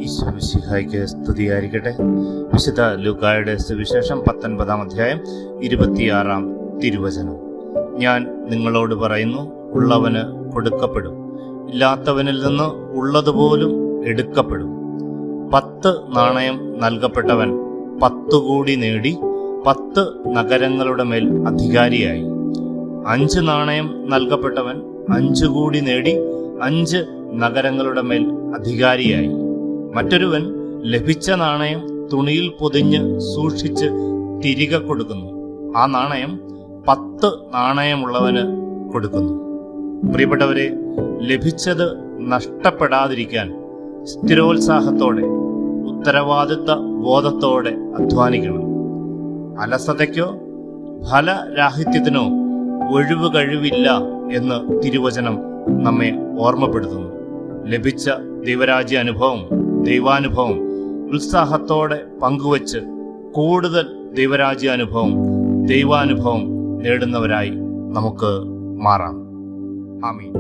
ഈശോ മിശിഹായ്ക്ക് സ്തുതിയായിരിക്കട്ടെ. വിശുദ്ധ ലൂക്കായുടെ സുവിശേഷം 19-ാം അധ്യായം 26-ാം തിരുവചനം. ഞാൻ നിങ്ങളോട് പറയുന്നു, ഉള്ളവന് കൊടുക്കപ്പെടും, ഇല്ലാത്തവനിൽ നിന്ന് ഉള്ളതുപോലും എടുക്കപ്പെടും. 10 നാണയം നൽകപ്പെട്ടവൻ 10 കൂടി നേടി 10 നഗരങ്ങളുടെ മേൽ അധികാരിയായി. 5 നാണയം നൽകപ്പെട്ടവൻ 5 കൂടി നേടി 5 നഗരങ്ങളുടെ മേൽ അധികാരിയായി. മറ്റൊരുവൻ ലഭിച്ച നാണയം തുണിയിൽ പൊതിഞ്ഞ് സൂക്ഷിച്ച് തിരികെ കൊടുക്കുന്നു. ആ നാണയം 10 നാണയമുള്ളവന് കൊടുക്കുന്നു. പ്രിയപ്പെട്ടവരെ, ലഭിച്ചത് നഷ്ടപ്പെടാതിരിക്കാൻ സ്ഥിരോത്സാഹത്തോടെ, ഉത്തരവാദിത്വ ബോധത്തോടെ അധ്വാനിക്കണം. അലസതയ്ക്കോ ഫലരാഹിത്യത്തിനോ ഒഴിവ് കഴിവില്ല എന്ന് തിരുവചനം നമ്മെ ഓർമ്മപ്പെടുത്തുന്നു. ലഭിച്ച ദൈവരാജ്യ അനുഭവം, ദൈവാനുഭവം ഉത്സാഹത്തോടെ പങ്കുവച്ച് കൂടുതൽ ദൈവരാജ്യാനുഭവം, ദൈവാനുഭവം നേടുന്നവരായി നമുക്ക് മാറാം. ആമീൻ.